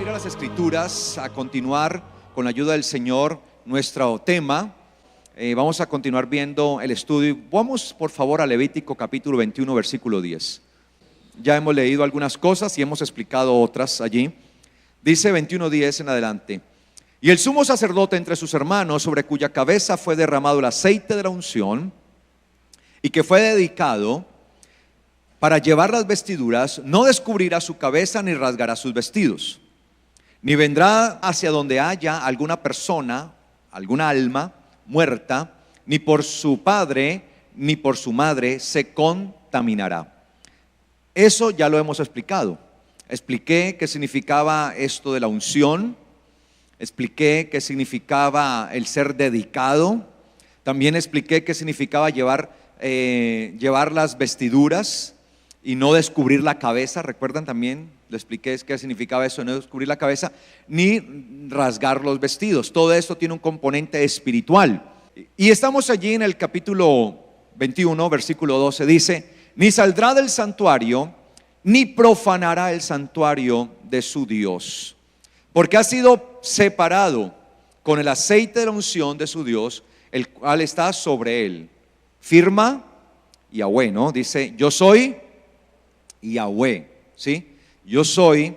ir a las Escrituras a continuar con la ayuda del Señor nuestro tema. Vamos a continuar viendo el estudio. Vamos por favor a Levítico capítulo 21 versículo 10. Ya hemos leído algunas cosas y hemos explicado otras allí. Dice 21:10 en adelante: y el sumo sacerdote entre sus hermanos, sobre cuya cabeza fue derramado el aceite de la unción y que fue dedicado para llevar las vestiduras, no descubrirá su cabeza ni rasgará sus vestidos, ni vendrá hacia donde haya alguna persona, alguna alma muerta, ni por su padre ni por su madre se contaminará. Eso ya lo hemos explicado. Expliqué qué significaba esto de la unción, expliqué qué significaba el ser dedicado, también expliqué qué significaba llevar las vestiduras y no descubrir la cabeza. ¿Recuerdan también? Le expliqué qué significaba eso, no descubrir la cabeza ni rasgar los vestidos. Todo esto tiene un componente espiritual. Y estamos allí en el capítulo 21, versículo 12, dice: ni saldrá del santuario, ni profanará el santuario de su Dios, porque ha sido separado con el aceite de la unción de su Dios, el cual está sobre él. Firma Yahweh, ¿no? Dice: yo soy Yahweh, ¿sí? Yo soy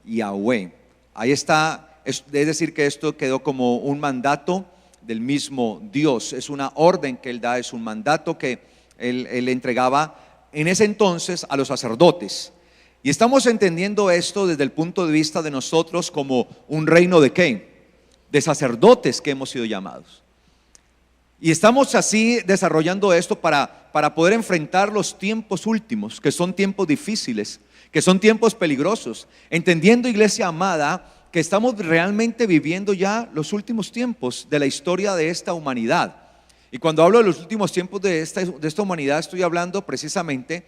Yahweh. Ahí está, es decir que esto quedó como un mandato del mismo Dios. Es una orden que Él da, es un mandato que Él entregaba en ese entonces a los sacerdotes. Y estamos entendiendo esto desde el punto de vista de nosotros como un reino de ¿qué? De sacerdotes que hemos sido llamados. Y estamos así desarrollando esto para poder enfrentar los tiempos últimos, que son tiempos difíciles, que son tiempos peligrosos, entendiendo, iglesia amada, que estamos realmente viviendo ya los últimos tiempos de la historia de esta humanidad. Y cuando hablo de los últimos tiempos de esta humanidad, estoy hablando precisamente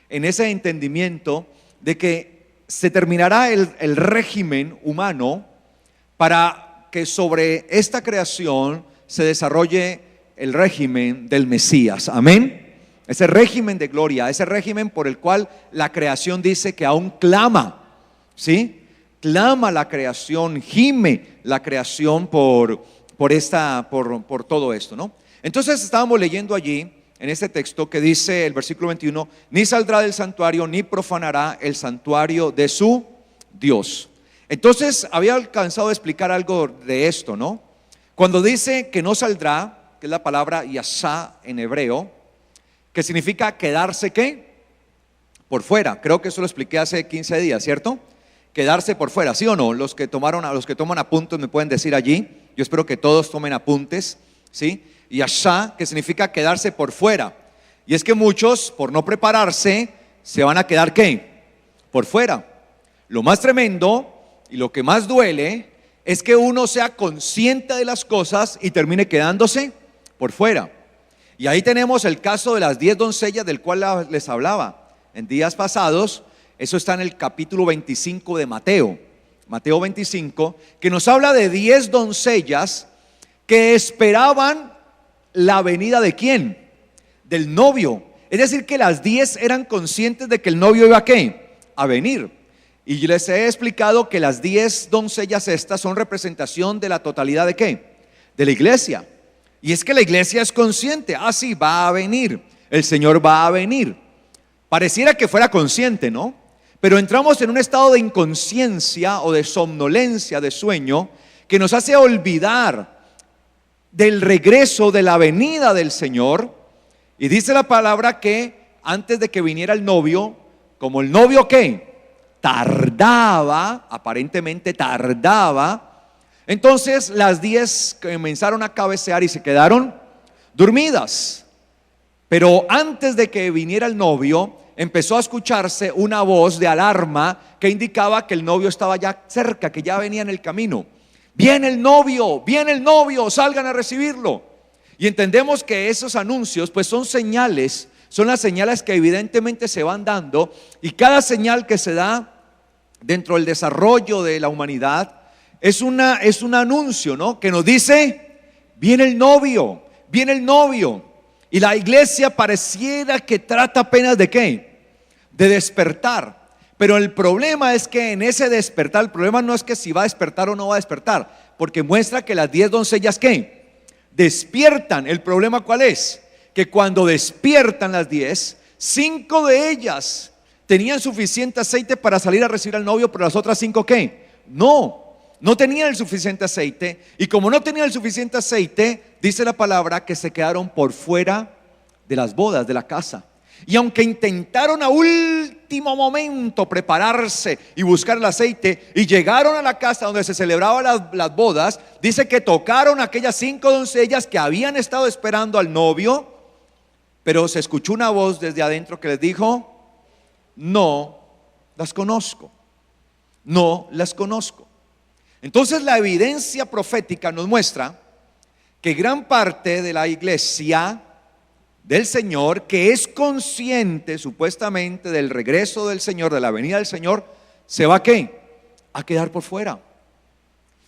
en ese entendimiento de que se terminará el régimen humano para que sobre esta creación se desarrolle el régimen del Mesías. Amén. Ese régimen de gloria, ese régimen por el cual la creación dice que aún clama, ¿sí? Clama la creación, gime la creación por todo esto, ¿no? Entonces estábamos leyendo allí en este texto que dice el versículo 21: ni saldrá del santuario, ni profanará el santuario de su Dios. Entonces había alcanzado a explicar algo de esto, ¿no? Cuando dice que no saldrá, que es la palabra yashá en hebreo, que significa quedarse ¿qué? Por fuera. Creo que eso lo expliqué hace 15 días, ¿cierto? Quedarse por fuera, ¿sí o no? Los que toman apuntes me pueden decir allí. Yo espero que todos tomen apuntes, ¿sí? Yashá, que significa quedarse por fuera. Y es que muchos, por no prepararse, se van a quedar ¿qué? Por fuera. Lo más tremendo y lo que más duele es que uno sea consciente de las cosas y termine quedándose por fuera. Y ahí tenemos el caso de las 10 doncellas del cual les hablaba en días pasados. Eso está en el capítulo 25 de Mateo 25, que nos habla de 10 doncellas que esperaban la venida ¿de quién? Del novio. Es decir, que las 10 eran conscientes de que el novio iba ¿a qué? A venir. Y yo les he explicado que las 10 doncellas estas son representación de la totalidad ¿de qué? De la iglesia. Y es que la iglesia es consciente, sí, va a venir, el Señor va a venir. Pareciera que fuera consciente, ¿no? Pero entramos en un estado de inconsciencia o de somnolencia, de sueño, que nos hace olvidar del regreso, de la venida del Señor. Y dice la palabra que antes de que viniera el novio, como el novio ¿qué? Tardaba, aparentemente tardaba, entonces las 10 comenzaron a cabecear y se quedaron dormidas. Pero antes de que viniera el novio, empezó a escucharse una voz de alarma que indicaba que el novio estaba ya cerca, que ya venía en el camino. Viene el novio, salgan a recibirlo. Y entendemos que esos anuncios pues son señales, son las señales que evidentemente se van dando. Y cada señal que se da dentro del desarrollo de la humanidad es un anuncio, ¿no? Que nos dice: viene el novio, viene el novio. Y la iglesia pareciera que trata apenas de ¿qué? De despertar. Pero el problema es que en ese despertar, el problema no es que si va a despertar o no va a despertar, porque muestra que las 10 doncellas, ¿qué? Despiertan. El problema ¿cuál es? Que cuando despiertan las 10, 5 de ellas tenían suficiente aceite para salir a recibir al novio, pero las otras 5 ¿qué? No tenían el suficiente aceite. Y como no tenían el suficiente aceite, dice la palabra que se quedaron por fuera de las bodas, de la casa. Y aunque intentaron a último momento prepararse y buscar el aceite, y llegaron a la casa donde se celebraban las bodas, dice que tocaron a aquellas 5 doncellas que habían estado esperando al novio, pero se escuchó una voz desde adentro que les dijo: no las conozco, no las conozco. Entonces la evidencia profética nos muestra que gran parte de la iglesia del Señor, que es consciente supuestamente del regreso del Señor, de la venida del Señor, se va ¿qué? A quedar por fuera.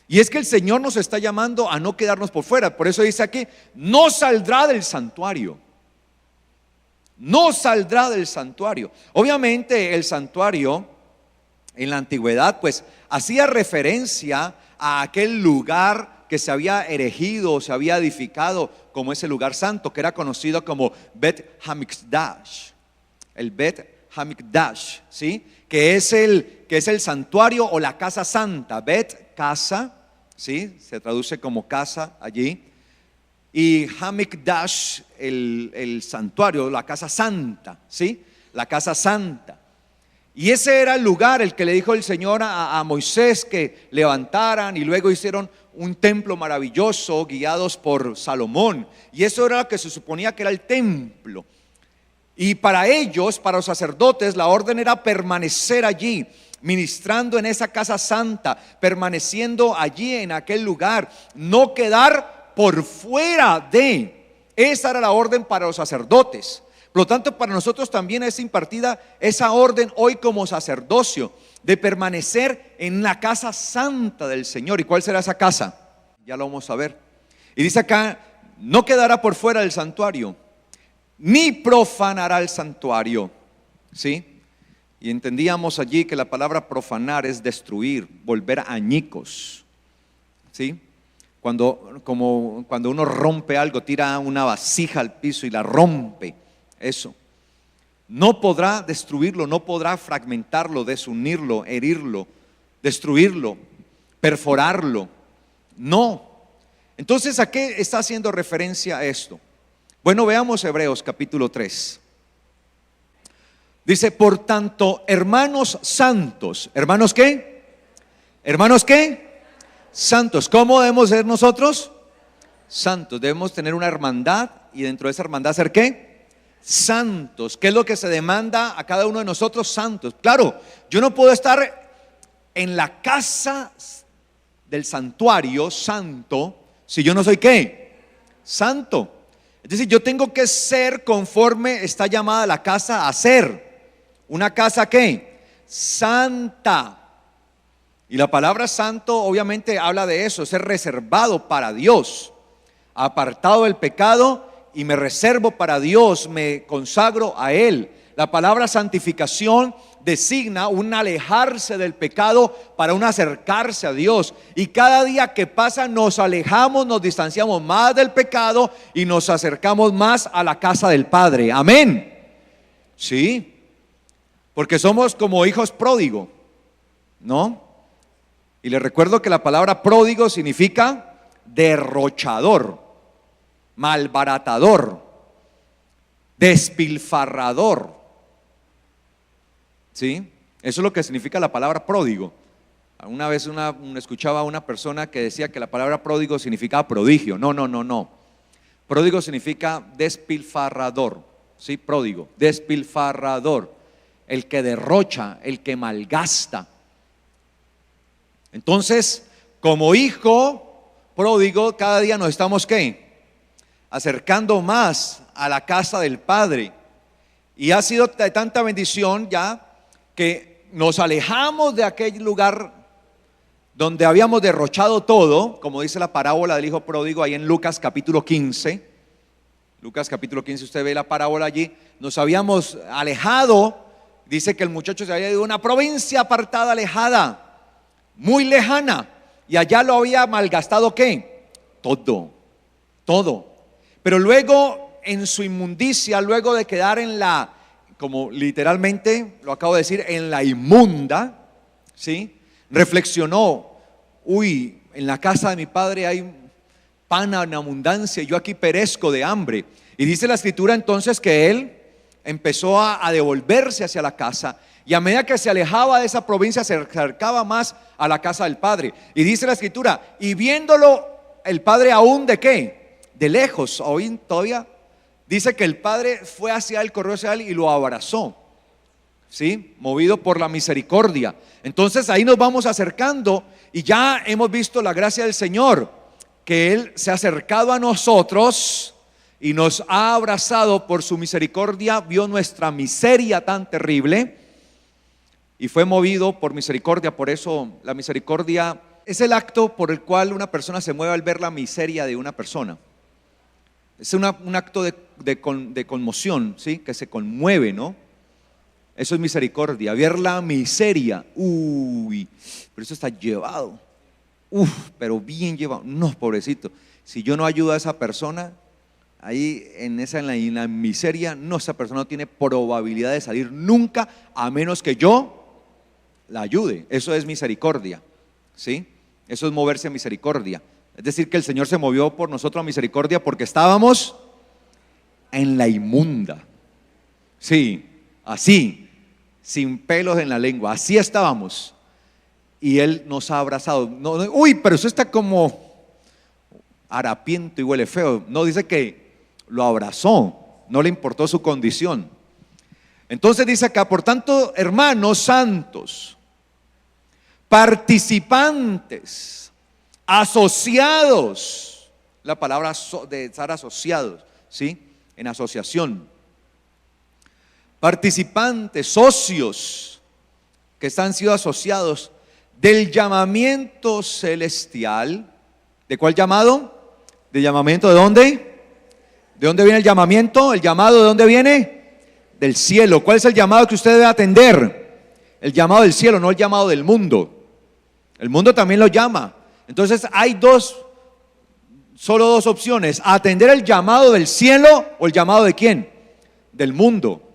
Y es que el Señor nos está llamando a no quedarnos por fuera. Por eso dice aquí: no saldrá del santuario. No saldrá del santuario. Obviamente el santuario en la antigüedad pues hacía referencia a aquel lugar que se había erigido, se había edificado como ese lugar santo, que era conocido como Bet Hamikdash. El Bet Hamikdash, ¿sí? Que es el santuario o la casa santa. Bet, casa, ¿sí? Se traduce como casa allí. Y Hamikdash, el santuario, la casa santa, ¿sí? La casa santa. Y ese era el lugar el que le dijo el Señor a Moisés que levantaran, y luego hicieron un templo maravilloso guiados por Salomón. Y eso era lo que se suponía que era el templo. Y para ellos, para los sacerdotes, la orden era permanecer allí, ministrando en esa casa santa, permaneciendo allí en aquel lugar, no quedar por fuera de. Esa era la orden para los sacerdotes. Por lo tanto, para nosotros también es impartida esa orden hoy como sacerdocio, de permanecer en la casa santa del Señor. ¿Y cuál será esa casa? Ya lo vamos a ver. Y dice acá: no quedará por fuera del santuario, ni profanará el santuario. ¿Sí? Y entendíamos allí que la palabra profanar es destruir, volver añicos. ¿Sí? Cuando uno rompe algo, tira una vasija al piso y la rompe. Eso. No podrá destruirlo, no podrá fragmentarlo, desunirlo, herirlo, destruirlo, perforarlo. No. Entonces, ¿a qué está haciendo referencia esto? Bueno, veamos Hebreos capítulo 3. Dice: por tanto, hermanos santos. ¿Hermanos qué? ¿Hermanos qué? Santos. ¿Cómo debemos ser nosotros? Santos. Debemos tener una hermandad, y dentro de esa hermandad ser ¿qué? Santos. ¿Qué es lo que se demanda a cada uno de nosotros? Santos. Claro, yo no puedo estar en la casa del santuario santo si yo no soy ¿qué? Santo. Es decir, yo tengo que ser conforme está llamada la casa a ser. Una casa ¿qué? Santa. Y la palabra santo obviamente habla de eso, ser reservado para Dios, apartado del pecado, y me reservo para Dios, me consagro a Él. La palabra santificación designa un alejarse del pecado para un acercarse a Dios. Y cada día que pasa nos alejamos, nos distanciamos más del pecado y nos acercamos más a la casa del Padre. Amén. Sí, porque somos como hijos pródigo, ¿no? Y les recuerdo que la palabra pródigo significa derrochador, malbaratador, despilfarrador. ¿Sí? Eso es lo que significa la palabra pródigo. Una vez escuchaba a una persona que decía que la palabra pródigo significaba prodigio. No. Pródigo significa despilfarrador. ¿Sí? Pródigo, despilfarrador. El que derrocha, el que malgasta. Entonces, como hijo pródigo, cada día nos estamos ¿qué? Acercando más a la casa del Padre. Y ha sido de tanta bendición ya que nos alejamos de aquel lugar donde habíamos derrochado todo, como dice la parábola del hijo pródigo ahí en Lucas capítulo 15. Lucas capítulo 15, usted ve la parábola allí. Nos habíamos alejado Dice que el muchacho se había ido a una provincia apartada, alejada, muy lejana, y allá lo había malgastado ¿qué? Todo, todo. Pero luego en su inmundicia, luego de quedar en la, como literalmente lo acabo de decir, en la inmunda, ¿sí? Reflexionó, uy, en la casa de mi padre hay pan en abundancia y yo aquí perezco de hambre. Y dice la escritura entonces que él empezó a devolverse hacia la casa, y a medida que se alejaba de esa provincia se acercaba más a la casa del padre. Y dice la escritura, y viéndolo el padre aún de ¿qué? De lejos, hoy todavía dice que el padre fue hacia él, corrió hacia él y lo abrazó, ¿sí? Movido por la misericordia. Entonces ahí nos vamos acercando y ya hemos visto la gracia del Señor, que Él se ha acercado a nosotros y nos ha abrazado por su misericordia, vio nuestra miseria tan terrible y fue movido por misericordia. Por eso la misericordia es el acto por el cual una persona se mueve al ver la miseria de una persona. Es un acto de conmoción, ¿sí? Que se conmueve, ¿no? Eso es misericordia, ver la miseria. Uy, pero eso está llevado. Pero bien llevado. No, pobrecito. Si yo no ayudo a esa persona, ahí en la miseria, no, esa persona no tiene probabilidad de salir nunca, a menos que yo la ayude. Eso es misericordia, ¿sí? Eso es moverse a misericordia. Es decir, que el Señor se movió por nosotros a misericordia porque estábamos en la inmunda. Sí, así, sin pelos en la lengua, así estábamos. Y Él nos ha abrazado. No, uy, pero eso está como harapiento y huele feo. No, dice que lo abrazó, no le importó su condición. Entonces dice acá, por tanto, hermanos santos, participantes, asociados, la palabra de estar asociados, ¿sí? En asociación. Participantes, socios, que están siendo asociados del llamamiento celestial. ¿De cuál llamado? ¿De llamamiento de dónde? ¿De dónde viene el llamamiento? ¿El llamado de dónde viene? Del cielo. ¿Cuál es el llamado que usted debe atender? El llamado del cielo, no el llamado del mundo. El mundo también lo llama. Entonces hay solo dos opciones: atender el llamado del cielo o el llamado de quién? Del mundo.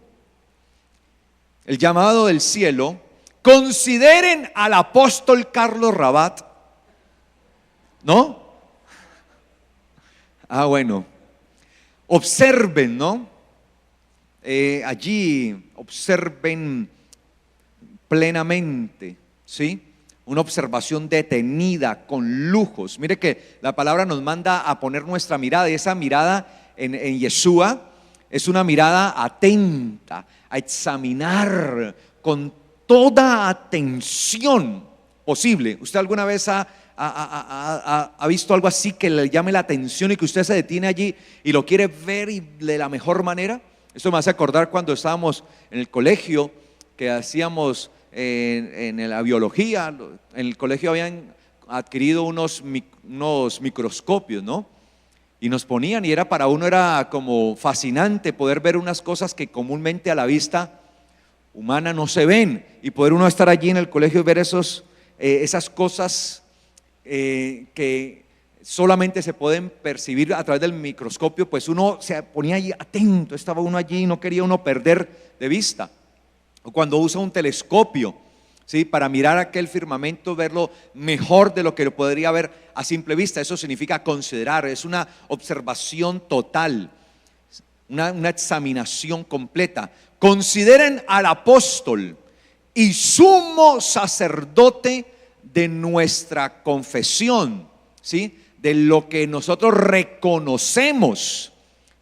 El llamado del cielo. Consideren al apóstol Carlos Rabat, ¿no? Bueno, observen, ¿no? Allí observen plenamente, ¿sí? Una observación detenida, con lujos. Mire que la palabra nos manda a poner nuestra mirada, y esa mirada en Yeshua es una mirada atenta, a examinar con toda atención posible. ¿Usted alguna vez ha visto algo así que le llame la atención y que usted se detiene allí y lo quiere ver y de la mejor manera? Esto me hace acordar cuando estábamos en el colegio, que hacíamos en la biología. En el colegio habían adquirido unos microscopios, ¿no? Y nos ponían, y para uno era como fascinante poder ver unas cosas que comúnmente a la vista humana no se ven, y poder uno estar allí en el colegio y ver esas cosas que solamente se pueden percibir a través del microscopio. Pues uno se ponía allí atento, estaba uno allí y no quería uno perder de vista. O cuando usa un telescopio, ¿sí? Para mirar aquel firmamento, verlo mejor de lo que lo podría ver a simple vista. Eso significa considerar, es una observación total, una examinación completa. Consideren al apóstol y sumo sacerdote de nuestra confesión, ¿sí? De lo que nosotros reconocemos,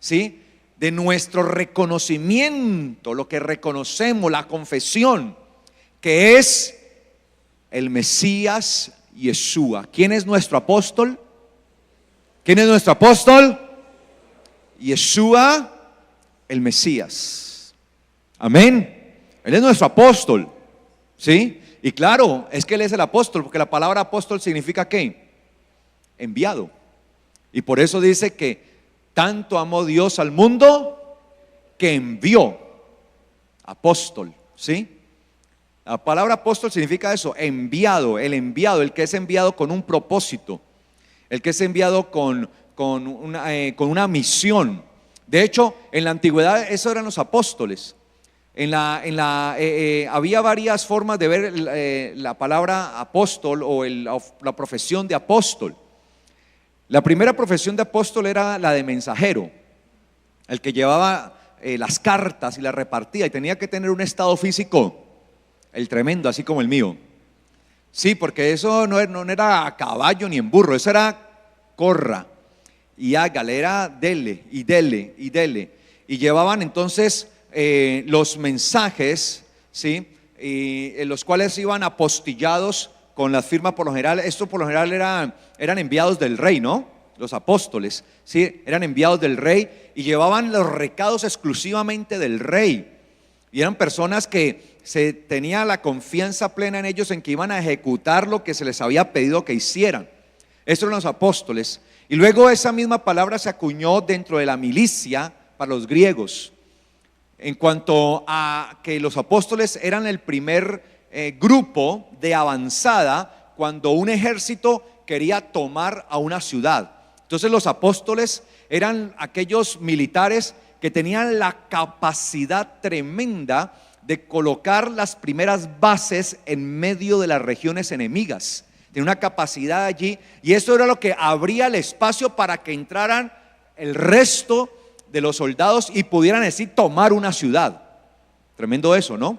¿sí? De nuestro reconocimiento, lo que reconocemos, la confesión, que es el Mesías Yeshua. ¿Quién es nuestro apóstol? ¿Quién es nuestro apóstol? Yeshua, el Mesías. Amén. Él es nuestro apóstol, ¿sí? Y claro, es que Él es el apóstol, porque la palabra apóstol significa ¿qué? Enviado. Y por eso dice que tanto amó Dios al mundo que envió apóstol. ¿sí? La palabra apóstol significa eso, enviado, el que es enviado con un propósito, el que es enviado con una misión. De hecho, en la antigüedad eso eran los apóstoles. Había varias formas de ver la palabra apóstol o la profesión de apóstol. La primera profesión de apóstol era la de mensajero, el que llevaba las cartas y las repartía y tenía que tener un estado físico, el tremendo, así como el mío. Sí, porque eso no era a caballo ni en burro, eso era corra y hágale, era dele y dele y dele. Y llevaban entonces los mensajes, ¿sí? En los cuales iban apostillados con las firmas por lo general. Esto por lo general eran enviados del rey, ¿no? Los apóstoles, ¿sí? Eran enviados del rey y llevaban los recados exclusivamente del rey. Y eran personas que se tenía la confianza plena en ellos en que iban a ejecutar lo que se les había pedido que hicieran. Estos eran los apóstoles. Y luego esa misma palabra se acuñó dentro de la milicia para los griegos, en cuanto a que los apóstoles eran el primer grupo de avanzada cuando un ejército quería tomar a una ciudad. Entonces los apóstoles eran aquellos militares que tenían la capacidad tremenda de colocar las primeras bases en medio de las regiones enemigas. Tenía una capacidad allí y eso era lo que abría el espacio para que entraran el resto de los soldados y pudieran decir tomar una ciudad. Tremendo eso, ¿no?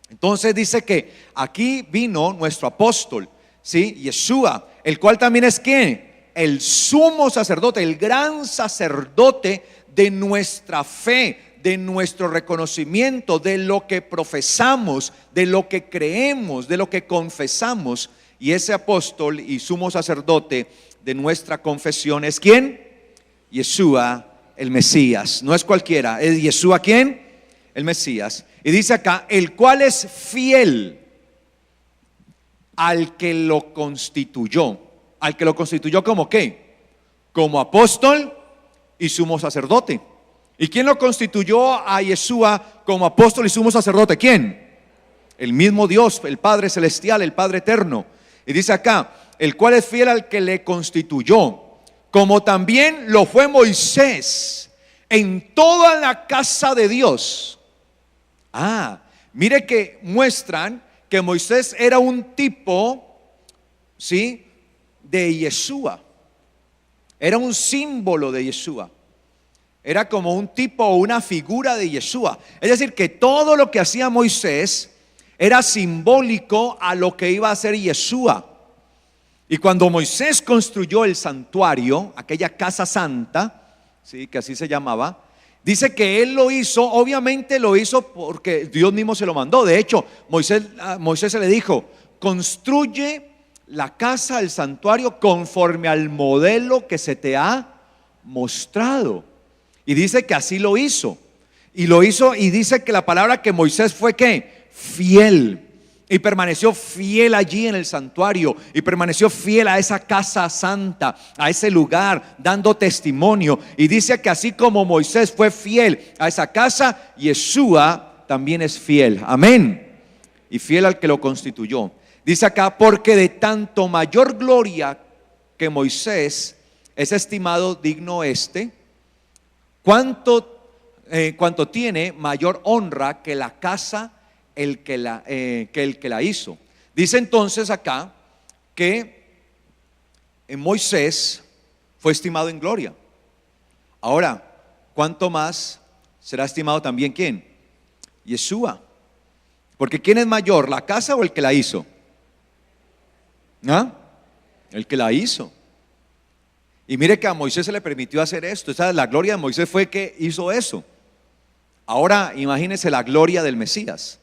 Entonces dice que aquí vino nuestro apóstol, ¿sí? Yeshua, el cual también es ¿quién? El sumo sacerdote, el gran sacerdote de nuestra fe, de nuestro reconocimiento, de lo que profesamos, de lo que creemos, de lo que confesamos. Y ese apóstol y sumo sacerdote de nuestra confesión es ¿quién? Yeshua, el Mesías. No es cualquiera, es Yeshua ¿quién? El Mesías. Y dice acá, el cual es fiel al que lo constituyó. Al que lo constituyó ¿como qué? Como apóstol y sumo sacerdote. ¿Y quién lo constituyó a Yeshua como apóstol y sumo sacerdote? ¿Quién? El mismo Dios, el Padre celestial, el Padre eterno. Y dice acá, el cual es fiel al que le constituyó, como también lo fue Moisés en toda la casa de Dios. Mire que muestran que Moisés era un tipo, ¿sí?, de Yeshua. Era un símbolo de Yeshua. Era como un tipo o una figura de Yeshua. Es decir, que todo lo que hacía Moisés era simbólico a lo que iba a hacer Yeshua. Y cuando Moisés construyó el santuario, aquella casa santa, ¿sí?, que así se llamaba, dice que él lo hizo, obviamente lo hizo porque Dios mismo se lo mandó. De hecho, a Moisés se le dijo, construye la casa, el santuario, conforme al modelo que se te ha mostrado. Y dice que así lo hizo. Y lo hizo y dice que la palabra que Moisés fue ¿qué? Fiel. Y permaneció fiel allí en el santuario. Y permaneció fiel a esa casa santa, a ese lugar, dando testimonio. Y dice que así como Moisés fue fiel a esa casa, Yeshua también es fiel. Amén. Y fiel al que lo constituyó. Dice acá, porque de tanto mayor gloria que Moisés es estimado digno cuanto tiene mayor honra que la casa el que la hizo. Dice entonces acá que Moisés fue estimado en gloria. Ahora, ¿cuánto más será estimado también quién? Yeshua. Porque ¿quién es mayor, la casa o el que la hizo? El que la hizo. Y mire que a Moisés se le permitió hacer esto. La gloria de Moisés fue que hizo eso. Ahora imagínense la gloria del Mesías.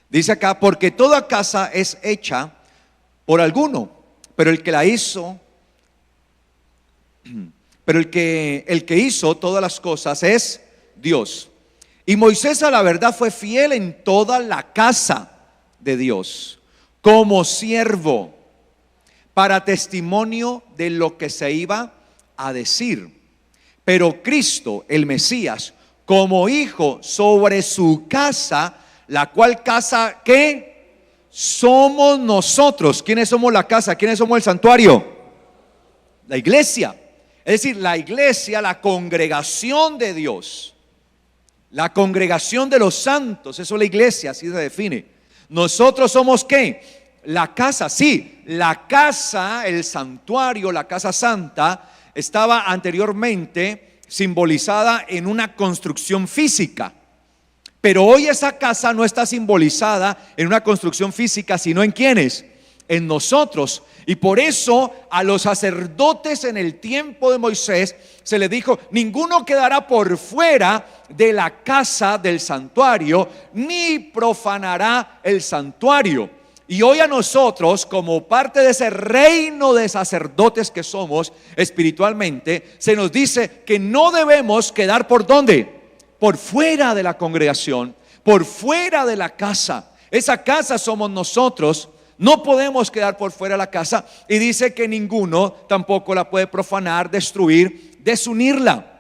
Dice acá, porque toda casa es hecha por alguno, pero el que la hizo, pero el que hizo todas las cosas es Dios. Y Moisés a la verdad fue fiel en toda la casa de Dios, como siervo, para testimonio de lo que se iba a decir. Pero Cristo, el Mesías, como hijo sobre su casa, la cual casa, ¿qué? Somos nosotros. ¿Quiénes somos la casa? ¿Quiénes somos el santuario? La iglesia. Es decir, la iglesia, la congregación de Dios, la congregación de los santos, eso es la iglesia, así se define. Nosotros somos ¿qué? La casa, sí, la casa, el santuario, la casa santa, estaba anteriormente simbolizada en una construcción física. Pero hoy esa casa no está simbolizada en una construcción física, sino en ¿quiénes? En nosotros. Y por eso a los sacerdotes en el tiempo de Moisés se les dijo: ninguno quedará por fuera de la casa del santuario, ni profanará el santuario. Y hoy a nosotros, como parte de ese reino de sacerdotes que somos espiritualmente, se nos dice que no debemos quedar ¿por dónde? Por fuera de la congregación, por fuera de la casa. Esa casa somos nosotros. No podemos quedar por fuera de la casa. Y dice que ninguno tampoco la puede profanar, destruir, desunirla.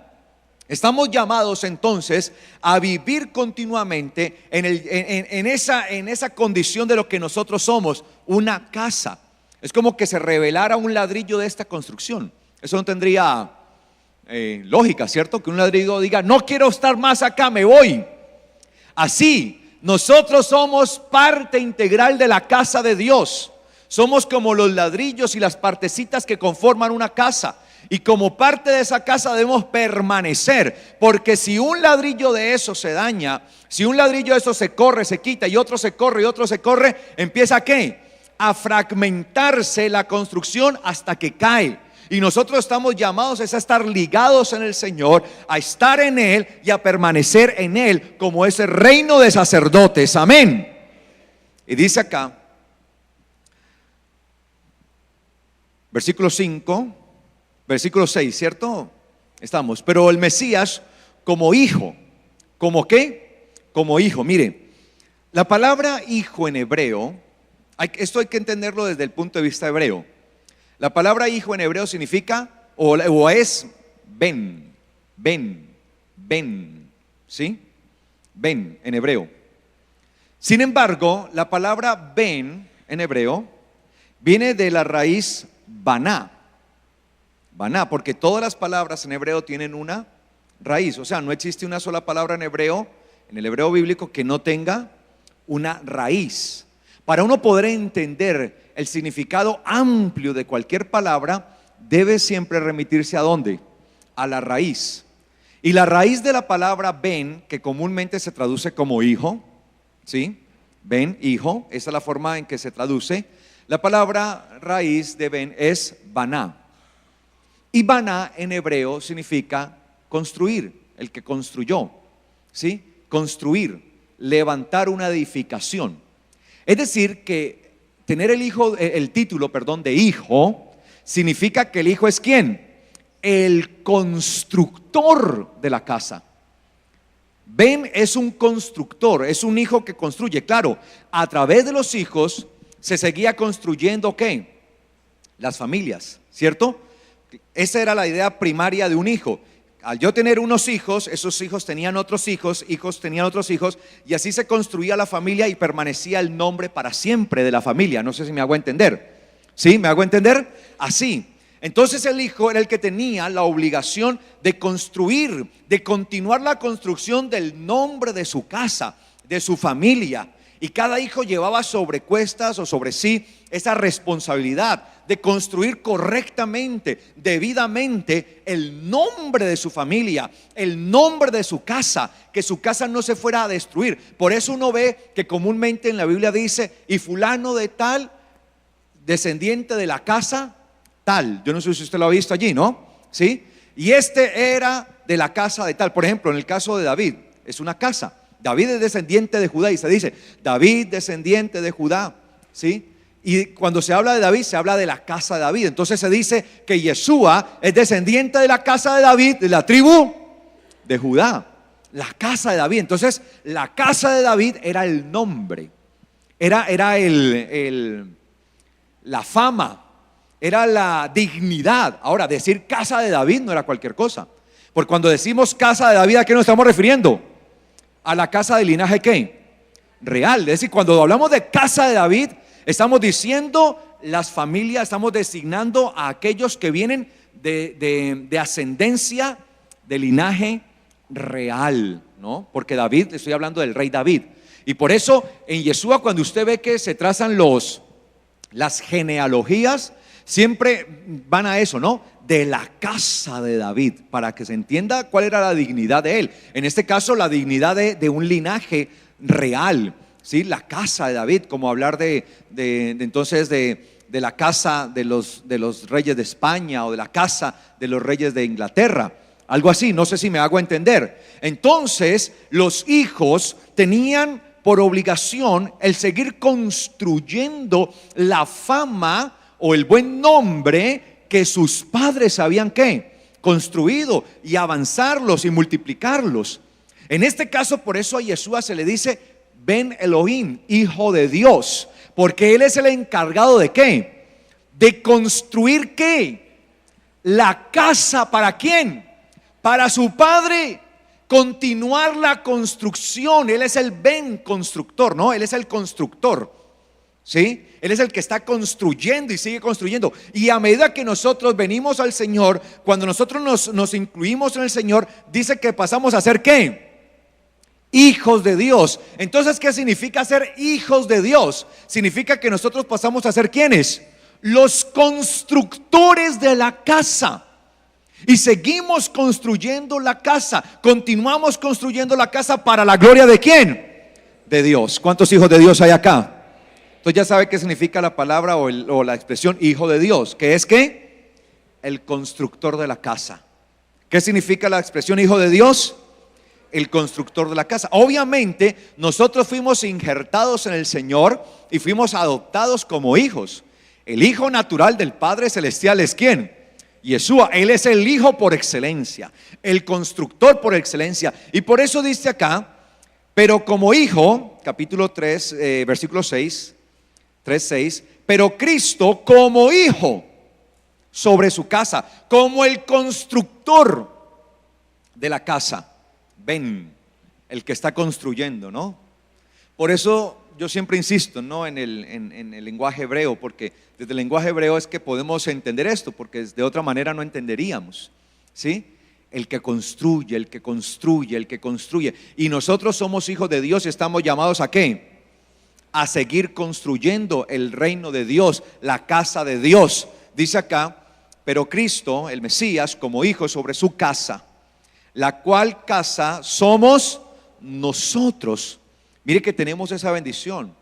Estamos llamados entonces a vivir continuamente en esa condición de lo que nosotros somos, una casa. Es como que se revelara un ladrillo de esta construcción. Eso no tendría lógica, ¿cierto? Que un ladrillo diga: no quiero estar más acá, me voy. Así nosotros somos parte integral de la casa de Dios. Somos como los ladrillos y las partecitas que conforman una casa. Y como parte de esa casa debemos permanecer. Porque si un ladrillo de eso se daña, si un ladrillo de eso se corre, se quita, y otro se corre y otro se corre, empieza ¿qué? A fragmentarse la construcción hasta que cae. Y nosotros estamos llamados a estar ligados en el Señor, a estar en Él y a permanecer en Él como ese reino de sacerdotes. Amén. Y dice acá, versículo 5, versículo 6, ¿cierto? Estamos. Pero el Mesías como hijo. ¿Como qué? Como hijo. Mire, la palabra hijo en hebreo, esto hay que entenderlo desde el punto de vista hebreo. La palabra hijo en hebreo significa o es ben, ¿sí? Ben en hebreo. Sin embargo, la palabra ben en hebreo viene de la raíz baná. Baná, porque todas las palabras en hebreo tienen una raíz. O sea, no existe una sola palabra en hebreo, en el hebreo bíblico, que no tenga una raíz. Para uno poder entender el significado amplio de cualquier palabra, debe siempre remitirse ¿a dónde? A la raíz. Y la raíz de la palabra ben, que comúnmente se traduce como hijo, ¿sí? Ben, hijo, esa es la forma en que se traduce. La palabra raíz de ben es baná. Y baná en hebreo significa construir, el que construyó, ¿sí? Construir, levantar una edificación. Es decir, que tener el título de hijo, significa que el hijo es ¿quién? El constructor de la casa. Ben es un constructor, es un hijo que construye. Claro, a través de los hijos se seguía construyendo ¿qué? Las familias, ¿cierto? Esa era la idea primaria de un hijo. Al yo tener unos hijos, esos hijos tenían otros hijos, hijos tenían otros hijos, y así se construía la familia y permanecía el nombre para siempre de la familia. No sé si me hago entender. ¿Sí? ¿Me hago entender? Así. Entonces el hijo era el que tenía la obligación de construir, de continuar la construcción del nombre de su casa, de su familia. Y cada hijo llevaba sobre cuestas o sobre sí esa responsabilidad de construir correctamente, debidamente el nombre de su familia, el nombre de su casa, que su casa no se fuera a destruir. Por eso uno ve que comúnmente en la Biblia dice: y fulano de tal, descendiente de la casa tal. Yo no sé si usted lo ha visto allí, ¿no? ¿Sí? Y este era de la casa de tal. Por ejemplo, en el caso de David, es una casa. David es descendiente de Judá y se dice David descendiente de Judá, ¿sí? Y cuando se habla de David, se habla de la casa de David. Entonces se dice que Yeshua es descendiente de la casa de David, de la tribu de Judá, la casa de David. Entonces la casa de David era el nombre, era la fama, era la dignidad. Ahora, decir casa de David no era cualquier cosa, porque cuando decimos casa de David, ¿a qué nos estamos refiriendo? A la casa del linaje ¿qué? real. Es decir, cuando hablamos de casa de David, estamos diciendo las familias, estamos designando a aquellos que vienen de ascendencia, de linaje real, ¿no? Porque David, estoy hablando del rey David. Y por eso en Yeshua, cuando usted ve que se trazan las genealogías, siempre van a eso, ¿no? De la casa de David, para que se entienda cuál era la dignidad de él. En este caso, la dignidad de un linaje real, ¿sí? La casa de David, como hablar entonces de la casa de los reyes de España o de la casa de los reyes de Inglaterra. Algo así, no sé si me hago entender. Entonces, los hijos tenían por obligación el seguir construyendo la fama o el buen nombre que sus padres habían construido, y avanzarlos y multiplicarlos. En este caso, por eso a Yeshua se le dice Ben Elohim, hijo de Dios, porque él es el encargado de ¿qué? De construir ¿qué? La casa. ¿Para quién? Para su padre. Continuar la construcción. Él es el Ben constructor, ¿no? Él es el constructor, ¿sí? Él es el que está construyendo y sigue construyendo. Y a medida que nosotros venimos al Señor, cuando nosotros nos incluimos en el Señor, dice que pasamos a ser ¿qué? Hijos de Dios. Entonces, ¿qué significa ser hijos de Dios? Significa que nosotros pasamos a ser ¿quiénes? Los constructores de la casa. Y seguimos construyendo la casa, continuamos construyendo la casa para la gloria de ¿quién? De Dios. ¿Cuántos hijos de Dios hay acá? Entonces ya sabe qué significa la palabra o la expresión hijo de Dios, que es ¿qué? El constructor de la casa. ¿Qué significa la expresión hijo de Dios? El constructor de la casa. Obviamente nosotros fuimos injertados en el Señor y fuimos adoptados como hijos. El hijo natural del Padre Celestial es ¿quién? Yeshua. Él es el hijo por excelencia, el constructor por excelencia. Y por eso dice acá, pero como hijo, capítulo 3, versículo 6, 3:6, pero Cristo como hijo sobre su casa, como el constructor de la casa. Ven, el que está construyendo, ¿no? Por eso yo siempre insisto, ¿no? en el lenguaje hebreo, porque desde el lenguaje hebreo es que podemos entender esto, porque de otra manera no entenderíamos, ¿sí? El que construye, el que construye, el que construye. Y nosotros somos hijos de Dios y estamos llamados ¿a qué? A seguir construyendo el reino de Dios, la casa de Dios. Dice acá, pero Cristo, el Mesías, como hijo sobre su casa, la cual casa somos nosotros. Mire que tenemos esa bendición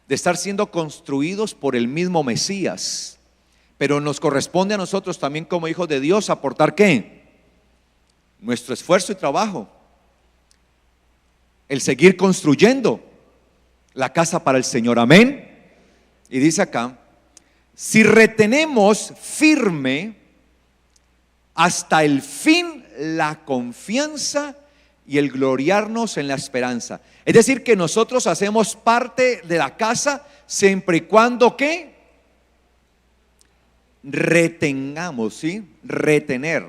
de estar siendo construidos por el mismo Mesías, pero nos corresponde a nosotros también como hijos de Dios aportar ¿qué? Nuestro esfuerzo y trabajo, el seguir construyendo la casa para el Señor, amén. Y dice acá, si retenemos firme hasta el fin la confianza y el gloriarnos en la esperanza. Es decir, que nosotros hacemos parte de la casa siempre y cuando ¿qué? Retengamos, ¿sí? Retener.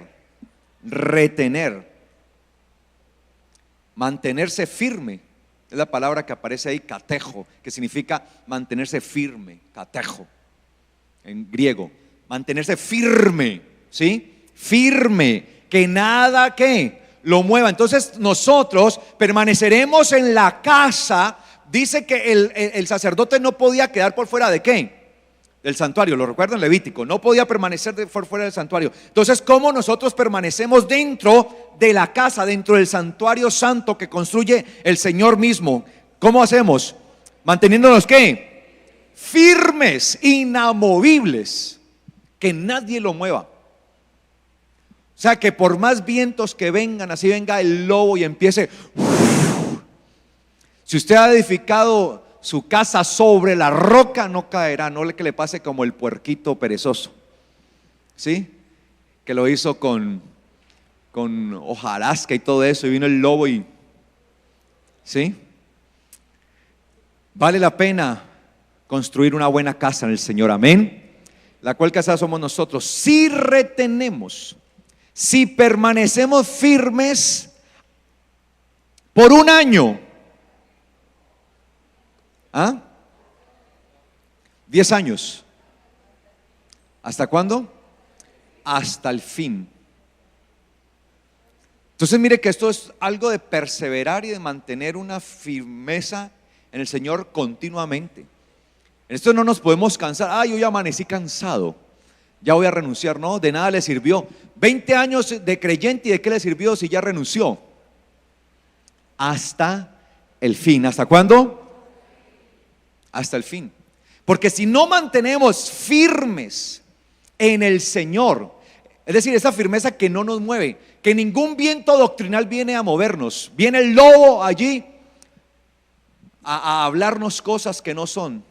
Mantenerse firme. Es la palabra que aparece ahí, catejo, que significa mantenerse firme, catejo, en griego. Mantenerse firme, ¿sí? Firme, que nada ¿qué? Lo mueva. Entonces nosotros permaneceremos en la casa. Dice que el sacerdote no podía quedar por fuera de ¿qué? Del santuario, lo recuerdan, Levítico, no podía permanecer por fuera del santuario. Entonces, ¿cómo nosotros permanecemos dentro de la casa, dentro del santuario santo que construye el Señor mismo? ¿Cómo hacemos? Manteniéndonos ¿qué? Firmes, inamovibles, que nadie lo mueva. O sea, que por más vientos que vengan, así venga el lobo y empiece. Si usted ha edificado su casa sobre la roca, no caerá, no que le pase como el puerquito perezoso, ¿sí? Que lo hizo con hojarasca y todo eso, y vino el lobo y, ¿sí? Vale la pena construir una buena casa en el Señor, amén. La cual casa somos nosotros, si retenemos, si permanecemos firmes por un año. ¿Ah? 10 años. ¿Hasta cuándo? Hasta el fin. Entonces mire que esto es algo de perseverar y de mantener una firmeza en el Señor continuamente. En esto no nos podemos cansar. Yo ya amanecí cansado, ya voy a renunciar. No, de nada le sirvió. 20 años de creyente, ¿y de qué le sirvió si ya renunció? Hasta el fin. ¿Hasta cuándo? Hasta el fin. Porque si no mantenemos firmes en el Señor, es decir, esa firmeza que no nos mueve, que ningún viento doctrinal viene a movernos, viene el lobo allí a hablarnos cosas que no son,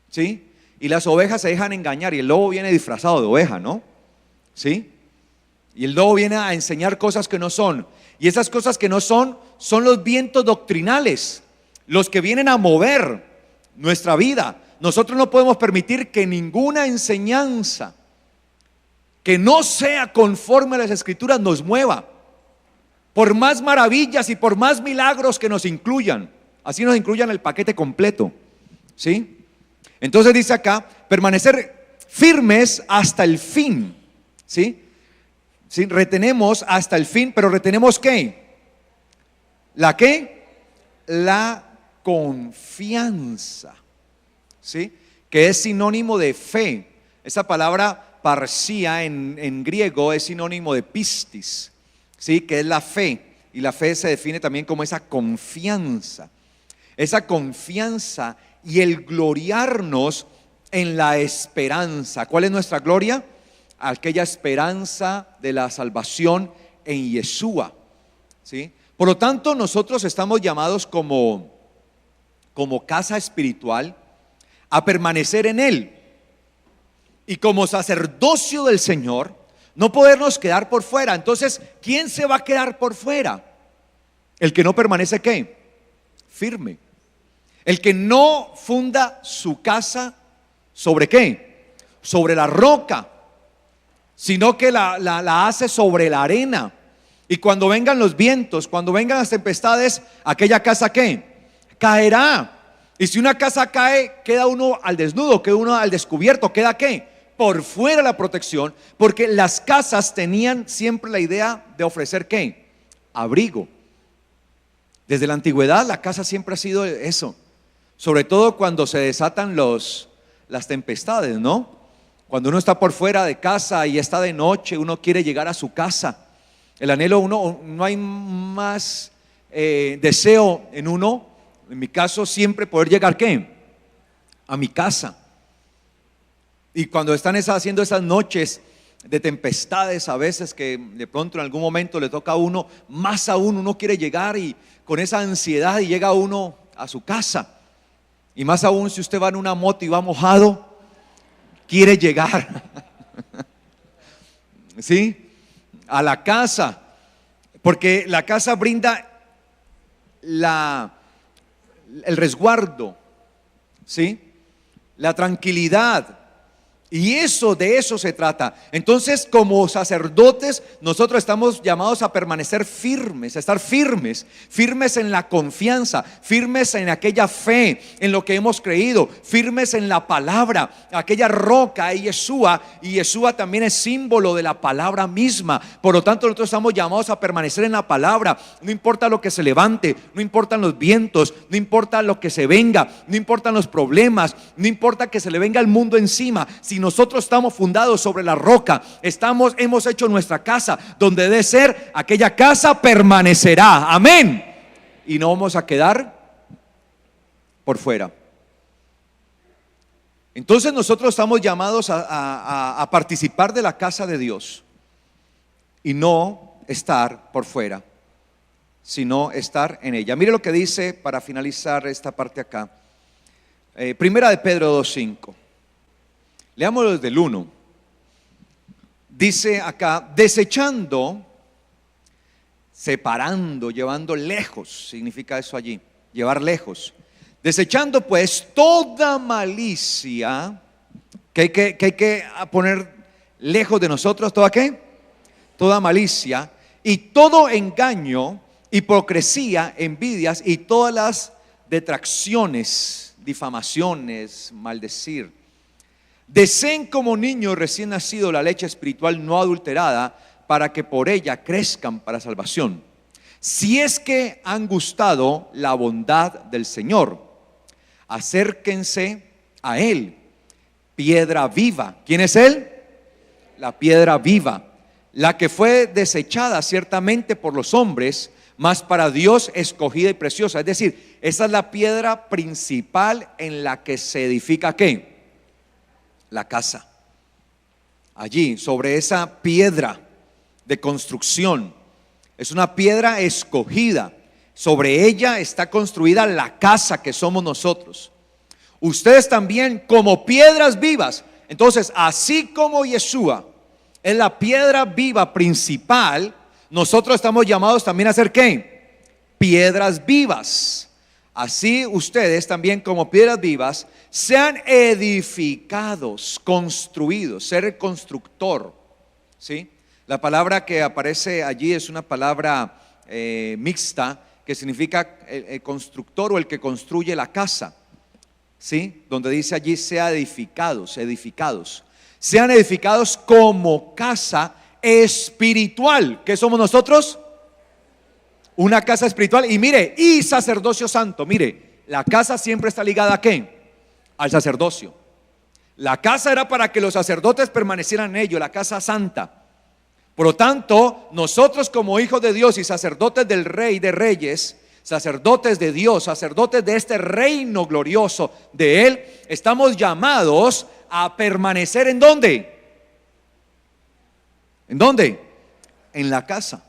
¿sí? Y las ovejas se dejan engañar y el lobo viene disfrazado de oveja, ¿no? ¿Sí? Y el lobo viene a enseñar cosas que no son. Y esas cosas que no son los vientos doctrinales, los que vienen a mover nuestra vida. Nosotros no podemos permitir que ninguna enseñanza que no sea conforme a las Escrituras nos mueva, por más maravillas y por más milagros que nos incluyan. Así nos incluyan el paquete completo, ¿sí? Entonces dice acá, permanecer firmes hasta el fin, ¿sí? ¿Sí? Retenemos hasta el fin, pero retenemos ¿qué? ¿La qué? La confianza, ¿sí? Que es sinónimo de fe. Esa palabra parsia en griego es sinónimo de pistis, ¿sí? Que es la fe. Y la fe se define también como esa confianza y el gloriarnos en la esperanza. ¿Cuál es nuestra gloria? Aquella esperanza de la salvación en Yeshua, ¿sí? Por lo tanto, nosotros estamos llamados como casa espiritual a permanecer en Él. Y como sacerdocio del Señor, no podernos quedar por fuera. Entonces, ¿quién se va a quedar por fuera? El que no permanece ¿qué? Firme. El que no funda su casa ¿sobre qué? Sobre la roca, sino que la hace sobre la arena. Y cuando vengan los vientos, cuando vengan las tempestades, aquella casa ¿qué? Caerá. Y si una casa cae, queda uno al desnudo, queda uno al descubierto, queda ¿qué? Por fuera la protección, porque las casas tenían siempre la idea de ofrecer ¿qué? Abrigo. Desde la antigüedad la casa siempre ha sido eso, sobre todo cuando se desatan las tempestades, ¿no? Cuando uno está por fuera de casa y está de noche, uno quiere llegar a su casa. El anhelo, no hay más deseo en uno, en mi caso, siempre poder llegar ¿qué? A mi casa. Y cuando están haciendo esas noches de tempestades, a veces que de pronto en algún momento le toca a uno, más aún uno quiere llegar y con esa ansiedad y llega uno a su casa. Y más aún si usted va en una moto y va mojado, quiere llegar ¿sí? A la casa, porque la casa brinda el resguardo, ¿sí? La tranquilidad. Y de eso se trata. Entonces, como sacerdotes, nosotros estamos llamados a permanecer firmes, a estar firmes en la confianza, firmes en aquella fe, en lo que hemos creído, firmes en la palabra, aquella roca es Yeshua, y Yeshua también es símbolo de la palabra misma. Por lo tanto, nosotros estamos llamados a permanecer en la palabra. No importa lo que se levante, no importan los vientos, no importa lo que se venga, no importan los problemas, no importa que se le venga el mundo encima. Si nosotros estamos fundados sobre la roca, hemos hecho nuestra casa donde debe ser, aquella casa permanecerá, amén, y no vamos a quedar por fuera. Entonces nosotros estamos llamados a participar de la casa de Dios y no estar por fuera, sino estar en ella. Mire lo que dice para finalizar esta parte acá, Primera de Pedro 2:5. Leámoslo desde el 1. Dice acá, desechando, separando, llevando lejos, significa eso allí, llevar lejos. Desechando pues toda malicia, que hay que poner lejos de nosotros, ¿toda qué? Toda malicia y todo engaño, hipocresía, envidias y todas las detracciones difamaciones, maldecir. Deseen como niños recién nacidos la leche espiritual no adulterada, para que por ella crezcan para salvación, si es que han gustado la bondad del Señor. Acérquense a Él, piedra viva. ¿Quién es Él? La piedra viva, la que fue desechada ciertamente por los hombres, mas para Dios escogida y preciosa. Es decir, esa es la piedra principal en la que se edifica ¿qué? La casa. Allí, sobre esa piedra de construcción, es una piedra escogida. Sobre ella está construida la casa que somos nosotros. Ustedes también como piedras vivas. Entonces, así como Yeshua es la piedra viva principal, nosotros estamos llamados también a ser ¿qué? Piedras vivas. Así ustedes también como piedras vivas sean edificados, construidos, ser el constructor, ¿sí? La palabra que aparece allí es una palabra mixta, que significa el constructor o el que construye la casa, ¿sí? Donde dice allí sea edificados, sean edificados como casa espiritual. ¿Qué somos nosotros? Una casa espiritual. Y mire, y sacerdocio santo. Mire, la casa siempre está ligada ¿a qué? Al sacerdocio. La casa era para que los sacerdotes permanecieran en ello, la casa santa. Por lo tanto, nosotros como hijos de Dios y sacerdotes del Rey de Reyes, sacerdotes de Dios, sacerdotes de este reino glorioso de Él, estamos llamados a permanecer ¿en dónde? ¿En dónde? En la casa.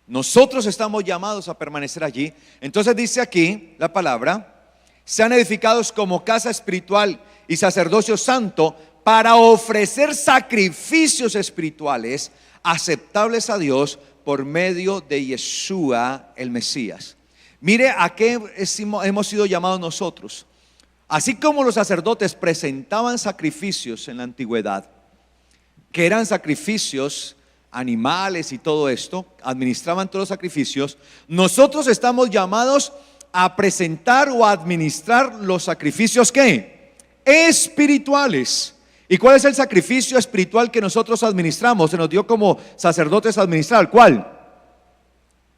Nosotros estamos llamados a permanecer allí. Entonces dice aquí la palabra: sean edificados como casa espiritual y sacerdocio santo, para ofrecer sacrificios espirituales aceptables a Dios por medio de Yeshua el Mesías. Mire a qué hemos sido llamados nosotros. Así como los sacerdotes presentaban sacrificios en la antigüedad, que eran sacrificios animales y todo esto, administraban todos los sacrificios, nosotros estamos llamados a presentar o a administrar los sacrificios ¿qué? Espirituales. ¿Y cuál es el sacrificio espiritual que nosotros administramos? Se nos dio como sacerdotes administrar. ¿Cuál?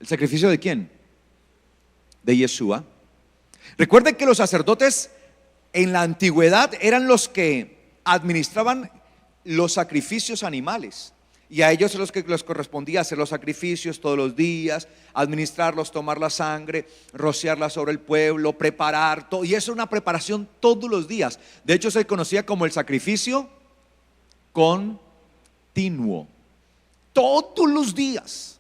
¿El sacrificio de quién? De Yeshua. Recuerden que los sacerdotes en la antigüedad eran los que administraban los sacrificios animales, y a ellos es los que les correspondía hacer los sacrificios todos los días, administrarlos, tomar la sangre, rociarla sobre el pueblo, preparar todo. Y eso es una preparación todos los días. De hecho, se conocía como el sacrificio continuo, todos los días.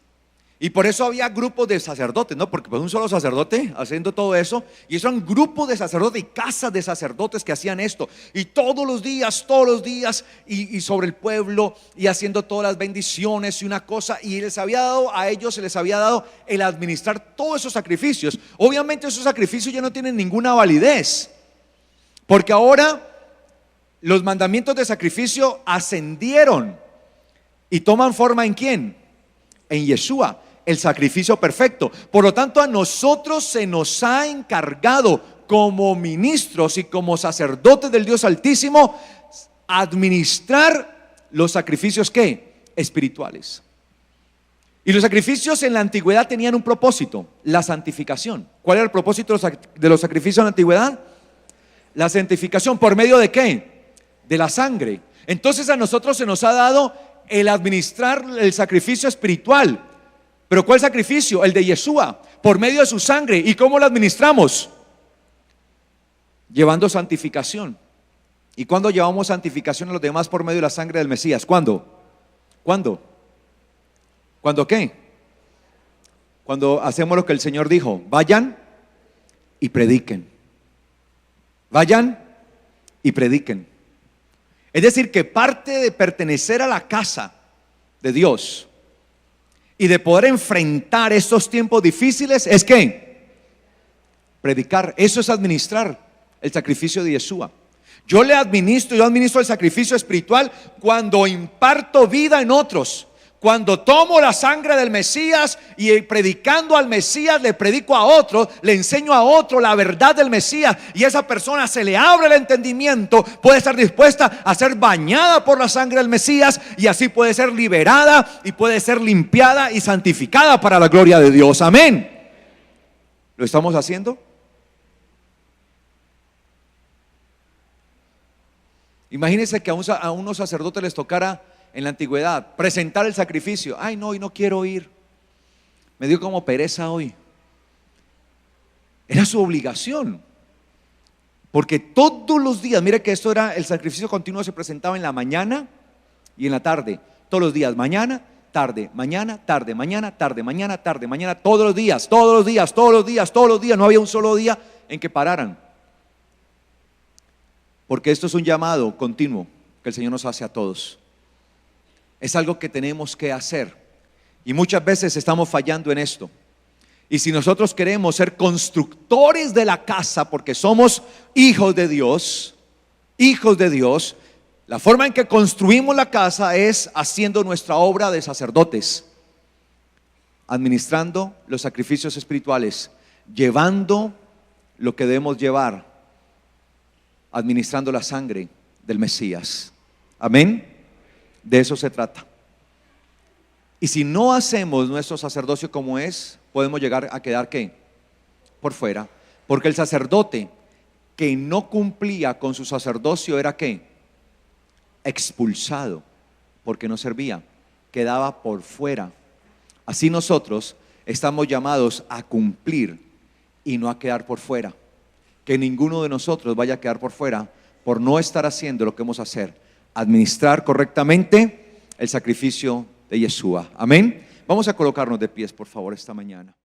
Y por eso había grupos de sacerdotes, ¿no? Porque pues un solo sacerdote haciendo todo eso, y eso eran grupos de sacerdotes y casas de sacerdotes que hacían esto, y todos los días, y sobre el pueblo, y haciendo todas las bendiciones y una cosa, y les había dado a ellos, se les había dado el administrar todos esos sacrificios. Obviamente esos sacrificios ya no tienen ninguna validez, porque ahora los mandamientos de sacrificio ascendieron y toman forma ¿en quién? En Yeshua, el sacrificio perfecto. Por lo tanto, a nosotros se nos ha encargado como ministros y como sacerdotes del Dios Altísimo administrar los sacrificios ¿qué? Espirituales. Y los sacrificios en la antigüedad tenían un propósito: la santificación. ¿Cuál era el propósito de los sacrificios en la antigüedad? La santificación. ¿Por medio de qué? De la sangre. Entonces a nosotros se nos ha dado el administrar el sacrificio espiritual. ¿Pero cuál sacrificio? El de Yeshua, por medio de su sangre. ¿Y cómo lo administramos? Llevando santificación. ¿Y cuándo llevamos santificación a los demás por medio de la sangre del Mesías? ¿Cuándo? ¿Cuándo qué? Cuando hacemos lo que el Señor dijo: vayan y prediquen. Vayan y prediquen. Es decir, que parte de pertenecer a la casa de Dios y de poder enfrentar estos tiempos difíciles es ¿qué? Predicar. Eso es administrar el sacrificio de Yeshua. Yo administro el sacrificio espiritual cuando imparto vida en otros, Cuando tomo la sangre del Mesías y predicando al Mesías, le predico a otro, le enseño a otro la verdad del Mesías, y esa persona se le abre el entendimiento, puede estar dispuesta a ser bañada por la sangre del Mesías, y así puede ser liberada y puede ser limpiada y santificada para la gloria de Dios. Amén. ¿Lo estamos haciendo? Imagínense que a unos sacerdotes les tocara en la antigüedad presentar el sacrificio. Ay, no, hoy no quiero ir, me dio como pereza hoy. Era su obligación, porque todos los días, mire que esto era, el sacrificio continuo se presentaba en la mañana y en la tarde, todos los días, mañana, tarde, mañana, tarde, mañana, tarde, mañana, tarde, mañana, todos los días, todos los días, todos los días, todos los días. No había un solo día en que pararan, porque esto es un llamado continuo que el Señor nos hace a todos. Es algo que tenemos que hacer, y muchas veces estamos fallando en esto. Y si nosotros queremos ser constructores de la casa, porque somos hijos de Dios, la forma en que construimos la casa es haciendo nuestra obra de sacerdotes, administrando los sacrificios espirituales, llevando lo que debemos llevar, administrando la sangre del Mesías. Amén. De eso se trata. Y si no hacemos nuestro sacerdocio como es, podemos llegar a quedar ¿qué? Por fuera. Porque el sacerdote que no cumplía con su sacerdocio era ¿qué? Expulsado, porque no servía, quedaba por fuera. Así nosotros estamos llamados a cumplir y no a quedar por fuera. Que ninguno de nosotros vaya a quedar por fuera por no estar haciendo lo que hemos de hacer: administrar correctamente el sacrificio de Yeshua. Amén. Vamos a colocarnos de pies, por favor, esta mañana.